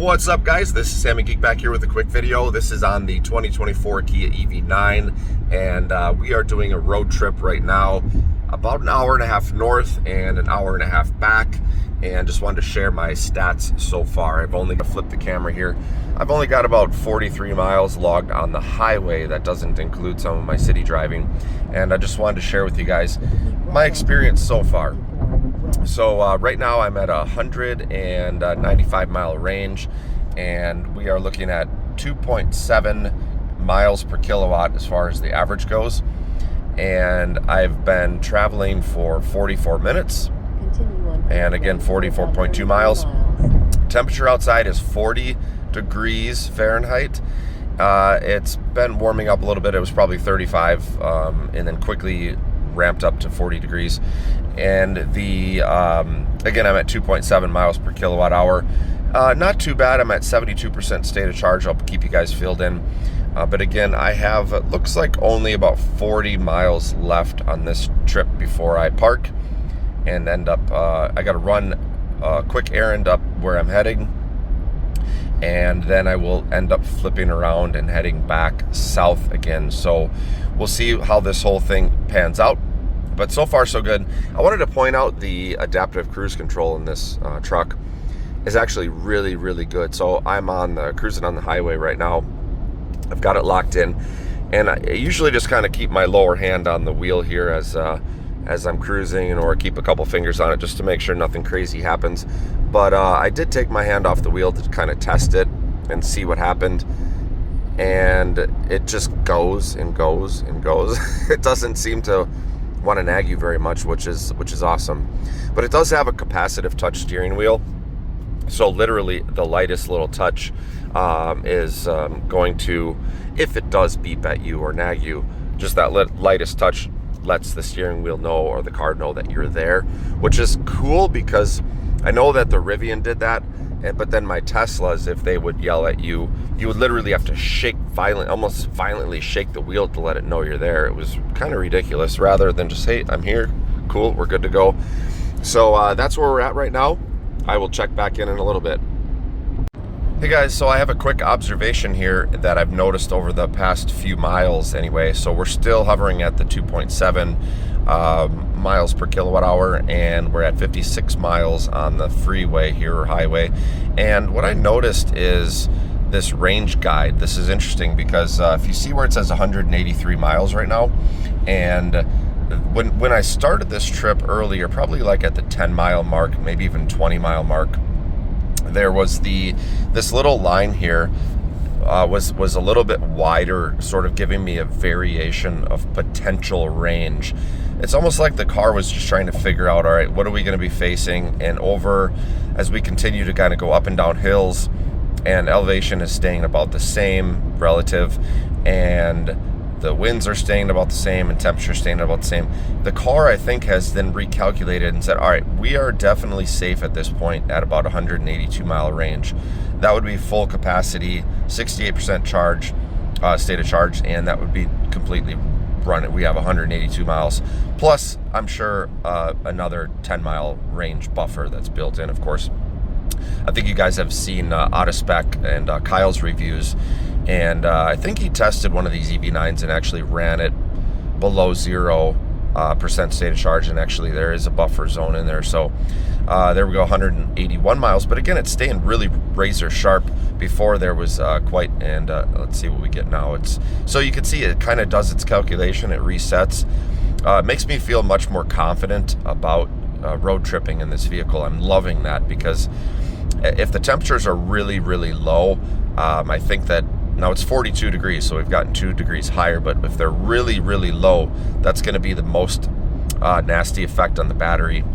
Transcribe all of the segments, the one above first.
What's up, guys? This is Sammy Geek back here with a quick video. This is on the 2024 Kia EV9, and we are doing a road trip right now, about an hour and a half north and an hour and a half back, and just wanted to share my stats so far. I've only flipped the camera here. I've only got about 43 miles logged on the highway. That doesn't include some of my city driving, and I just wanted to share with you guys my experience so far. So right now I'm at a 195 mile range, and we are looking at 2.7 miles per kilowatt as far as the average goes. And I've been traveling for 44 minutes, and again 44.2 miles. Temperature outside is 40 degrees Fahrenheit. It's been warming up a little bit. It was probably 35 and then quickly ramped up to 40 degrees. And the again, I'm at 2.7 miles per kilowatt hour. Not too bad. I'm at 72% state of charge. I'll keep you guys filled in. But again, I have, it looks like only about 40 miles left on this trip before I park and end up, I got to run a quick errand up where I'm heading, and then I will end up flipping around and heading back south again. So we'll see how this whole thing pans out. But so far so good. I wanted to point out the adaptive cruise control in this truck is actually really, really good. So I'm on the cruising on the highway right now. I've got it locked in, and I usually just kind of keep my lower hand on the wheel here as I'm cruising, or keep a couple fingers on it just to make sure nothing crazy happens. But I did take my hand off the wheel to kind of test it and see what happened, and it just goes and goes and goes. It doesn't seem to want to nag you very much, which is awesome. But it does have a capacitive touch steering wheel, so literally the lightest little touch is going to, if it does beep at you or nag you, just that lightest touch lets the steering wheel know, or the car know, that you're there, which is cool, because I know that the Rivian did that, but then my Teslas, if they would yell at you, you would literally have to shake almost violently shake the wheel to let it know you're there. It was kind of ridiculous, rather than just, hey, I'm here, cool, we're good to go. So that's where we're at right now. I will check back in a little bit. Hey guys, so I have a quick observation here that I've noticed over the past few miles anyway. So we're still hovering at the 2.7 miles per kilowatt hour, and we're at 56 miles on the freeway here, or highway. And what I noticed is this range guide. This is interesting because if you see where it says 183 miles right now, and when I started this trip earlier, probably like at the 10-mile mark, maybe even 20-mile mark, there was this little line here was a little bit wider, sort of giving me a variation of potential range. It's almost like the car was just trying to figure out, all right, what are we going to be facing? And over, as we continue to kind of go up and down hills, and elevation is staying about the same relative, and the winds are staying about the same, and temperature staying about the same. The car, I think, has then recalculated and said, all right, we are definitely safe at this point at about 182 mile range. That would be full capacity, 68% charge, state of charge, and that would be completely run. We have 182 miles. Plus, I'm sure another 10-mile range buffer that's built in, of course. I think you guys have seen Autospec and Kyle's reviews, and I think he tested one of these EV9s and actually ran it below 0% state of charge, and actually there is a buffer zone in there. So there we go, 181 miles. But again, it's staying really razor sharp. Before there was quite, and let's see what we get now. So you can see it kind of does its calculation, it resets. It makes me feel much more confident about road tripping in this vehicle. I'm loving that, because if the temperatures are really, really low, I think that now it's 42 degrees, so we've gotten 2 degrees higher, but if they're really, really low, that's going to be the most nasty effect on the battery.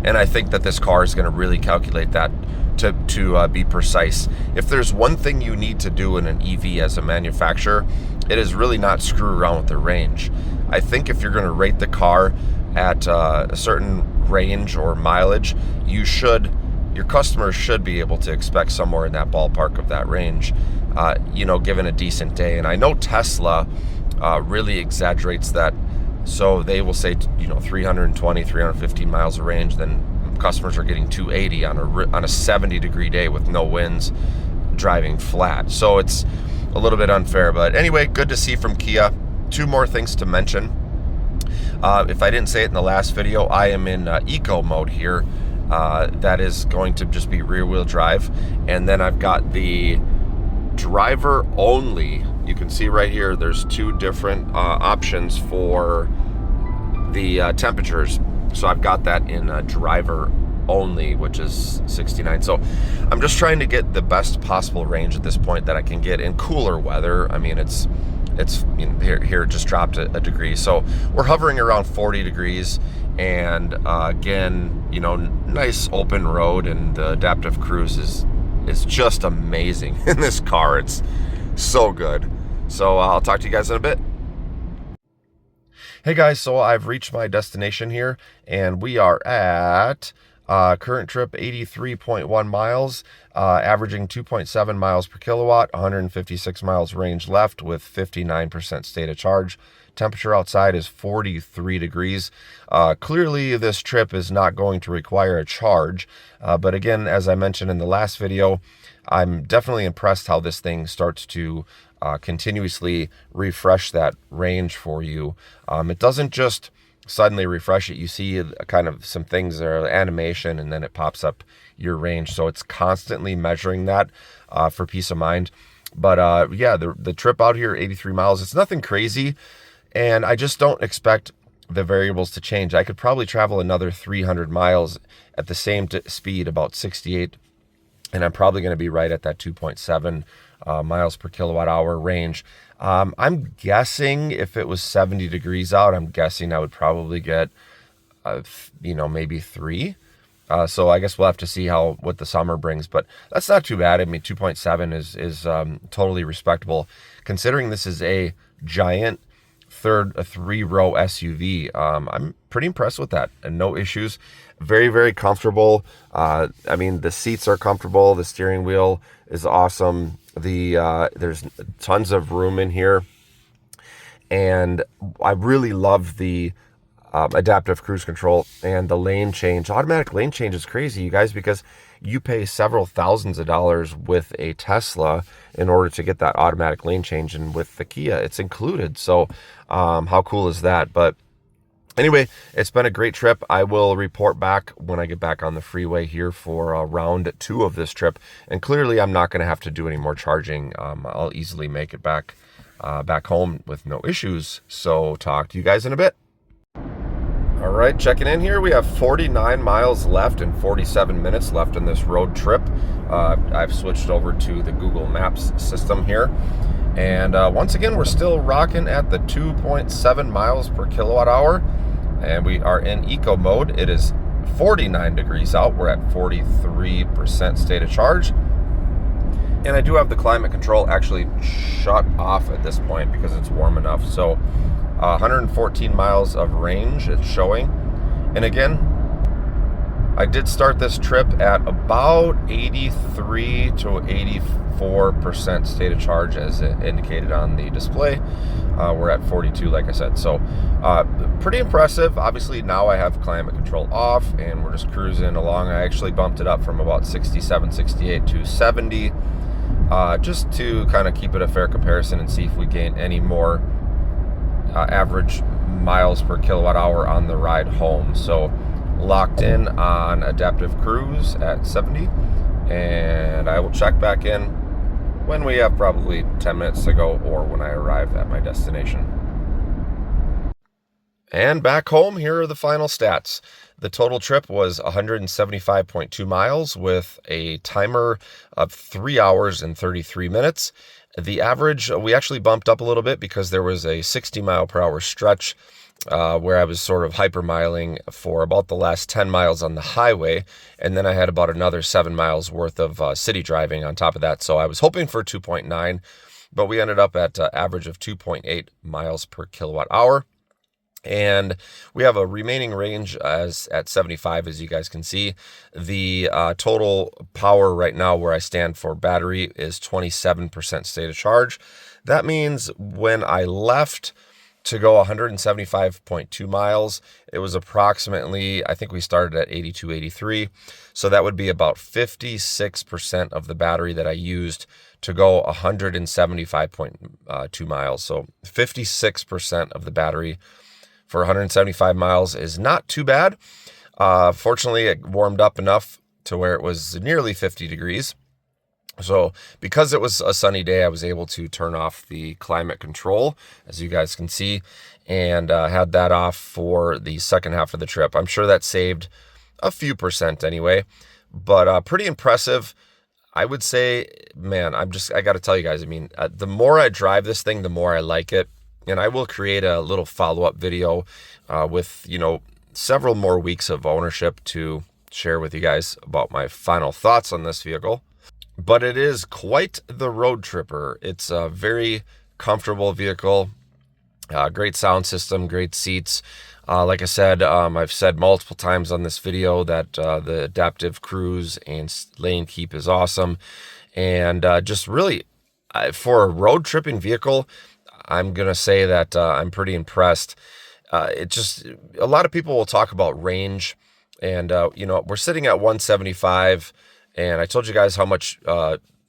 And I think that this car is going to really calculate that to be precise. If there's one thing you need to do in an EV as a manufacturer, it is really not screw around with the range. I think if you're going to rate the car at a certain range or mileage, your customers should be able to expect somewhere in that ballpark of that range, given a decent day. And I know Tesla really exaggerates that, so they will say 320, 315 miles of range, then customers are getting 280 on a 70-degree day with no winds, driving flat. So it's a little bit unfair. But anyway, good to see from Kia. Two more things to mention. If I didn't say it in the last video, I am in eco mode here. That is going to just be rear-wheel drive. And then I've got the driver only. You can see right here, there's two different options for the temperatures. So I've got that in driver only, which is 69. So I'm just trying to get the best possible range at this point that I can get in cooler weather. I mean, it's you know, here it just dropped a degree, so we're hovering around 40 degrees. And again, you know, nice open road, and the adaptive cruise is just amazing in this car. It's so good. So I'll talk to you guys in a bit. Hey guys, so I've reached my destination here, and we are at current trip 83.1 miles, averaging 2.7 miles per kilowatt, 156 miles range left with 59% state of charge. Temperature outside is 43 degrees. Clearly this trip is not going to require a charge, but again, as I mentioned in the last video, I'm definitely impressed how this thing starts to continuously refresh that range for you. It doesn't just suddenly refresh it. You see kind of some things that are animation, and then it pops up your range. So it's constantly measuring that for peace of mind. But yeah, the trip out here, 83 miles, it's nothing crazy. And I just don't expect the variables to change. I could probably travel another 300 miles at the same speed, about 68. And I'm probably going to be right at that 2.7 miles per kilowatt hour range. I'm guessing if it was 70 degrees out, I'm guessing I would probably get, you know, maybe 3. So I guess we'll have to see what the summer brings, but that's not too bad. I mean, 2.7 is totally respectable, considering this is a giant a 3-row SUV. I'm pretty impressed with that, and no issues. Very, very comfortable. I mean, the seats are comfortable. The steering wheel is awesome. There's tons of room in here, and I really love the adaptive cruise control and the lane change. Automatic lane change is crazy, you guys, because you pay several thousands of dollars with a Tesla in order to get that automatic lane change, and with the Kia, it's included. So how cool is that? But anyway, it's been a great trip. I will report back when I get back on the freeway here for round 2 of this trip. And clearly, I'm not going to have to do any more charging. I'll easily make it back home with no issues. So talk to you guys in a bit. All right, checking in here. We have 49 miles left and 47 minutes left in this road trip. I've switched over to the Google Maps system here. And once again, we're still rocking at the 2.7 miles per kilowatt hour. And we are in eco mode. It is 49 degrees out. We're at 43% state of charge. And I do have the climate control actually shut off at this point because it's warm enough. So 114 miles of range it's showing. And again, I did start this trip at about 83 to 84% state of charge as indicated on the display. We're at 42, like I said. So pretty impressive. Obviously now I have climate control off and we're just cruising along. I actually bumped it up from about 67, 68 to 70, just to kind of keep it a fair comparison and see if we gain any more average miles per kilowatt hour on the ride home. So locked in on adaptive cruise at 70, and I will check back in when we have probably 10 minutes to go or when I arrive at my destination. And back home, here are the final stats. The total trip was 175.2 miles with a timer of 3 hours and 33 minutes. The average, we actually bumped up a little bit because there was a 60 mile per hour stretch where I was sort of hypermiling for about the last 10 miles on the highway. And then I had about another 7 miles worth of city driving on top of that. So I was hoping for 2.9, but we ended up at average of 2.8 miles per kilowatt hour. And we have a remaining range at 75, as you guys can see. The total power right now where I stand for battery is 27% state of charge. That means when I left to go 175.2 miles. It was approximately, I think we started at 82, 83. So that would be about 56% of the battery that I used to go 175.2 miles. So 56% of the battery for 175 miles is not too bad. Fortunately, it warmed up enough to where it was nearly 50 degrees. So because it was a sunny day, I was able to turn off the climate control, as you guys can see, and had that off for the second half of the trip. I'm sure that saved a few percent anyway, but pretty impressive. I would say, man, I got to tell you guys, I mean, the more I drive this thing, the more I like it. And I will create a little follow-up video with, several more weeks of ownership to share with you guys about my final thoughts on this vehicle. But it is quite the road tripper. It's a very comfortable vehicle, great sound system, great seats. Like I said, I've said multiple times on this video that the adaptive cruise and lane keep is awesome. And just really, for a road tripping vehicle, I'm going to say that I'm pretty impressed. A lot of people will talk about range, and, we're sitting at 175. And I told you guys how much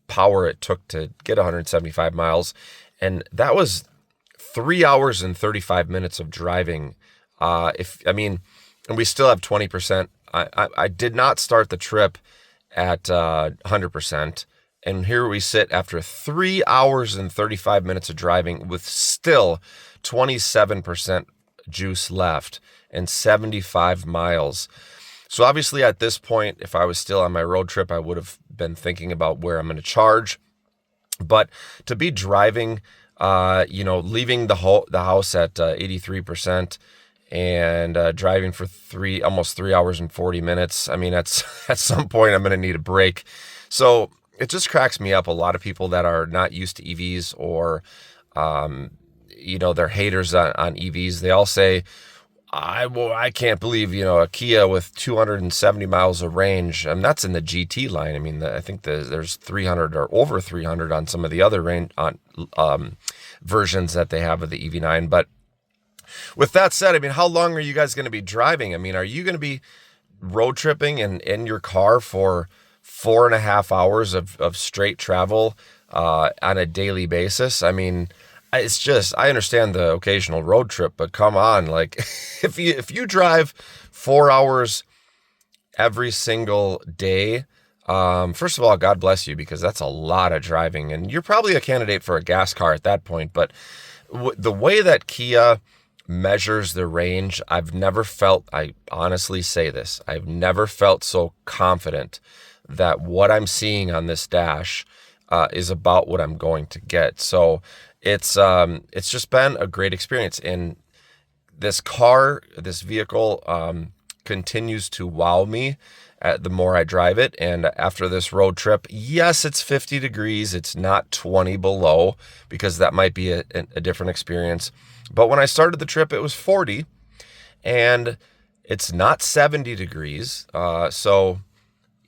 power it took to get 175 miles. And that was 3 hours and 35 minutes of driving. And we still have 20%. I did not start the trip at 100%. And here we sit after 3 hours and 35 minutes of driving with still 27% juice left and 75 miles. So obviously at this point, if I was still on my road trip, I would have been thinking about where I'm going to charge. But to be driving, leaving the house at 83% and driving for almost 3 hours and 40 minutes, I mean, at some point I'm going to need a break. So it just cracks me up. A lot of people that are not used to EVs or, they're haters on EVs, they all say, I can't believe, a Kia with 270 miles of range, and that's in the GT line. I mean, I think there's 300 or over 300 on some of the other range versions that they have of the EV9. But with that said, I mean, how long are you guys going to be driving? I mean, are you going to be road tripping in your car for 4.5 hours of straight travel on a daily basis? I mean, it's just, I understand the occasional road trip, but come on, like if you drive 4 hours every single day, first of all, God bless you, because that's a lot of driving, and you're probably a candidate for a gas car at that point. But the way that Kia measures the range, I honestly say this, I've never felt so confident that what I'm seeing on this dash is about what I'm going to get. So it's just been a great experience. And this vehicle continues to wow me the more I drive it. And after this road trip, yes, it's 50 degrees. It's not 20 below, because that might be a different experience. But when I started the trip, it was 40, and it's not 70 degrees. So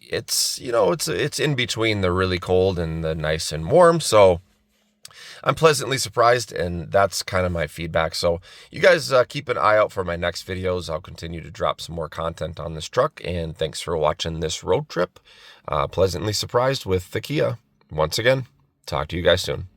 it's in between the really cold and the nice and warm. So I'm pleasantly surprised, and that's kind of my feedback. So you guys keep an eye out for my next videos. I'll continue to drop some more content on this truck, and thanks for watching this road trip. Pleasantly surprised with the Kia. Once again, talk to you guys soon.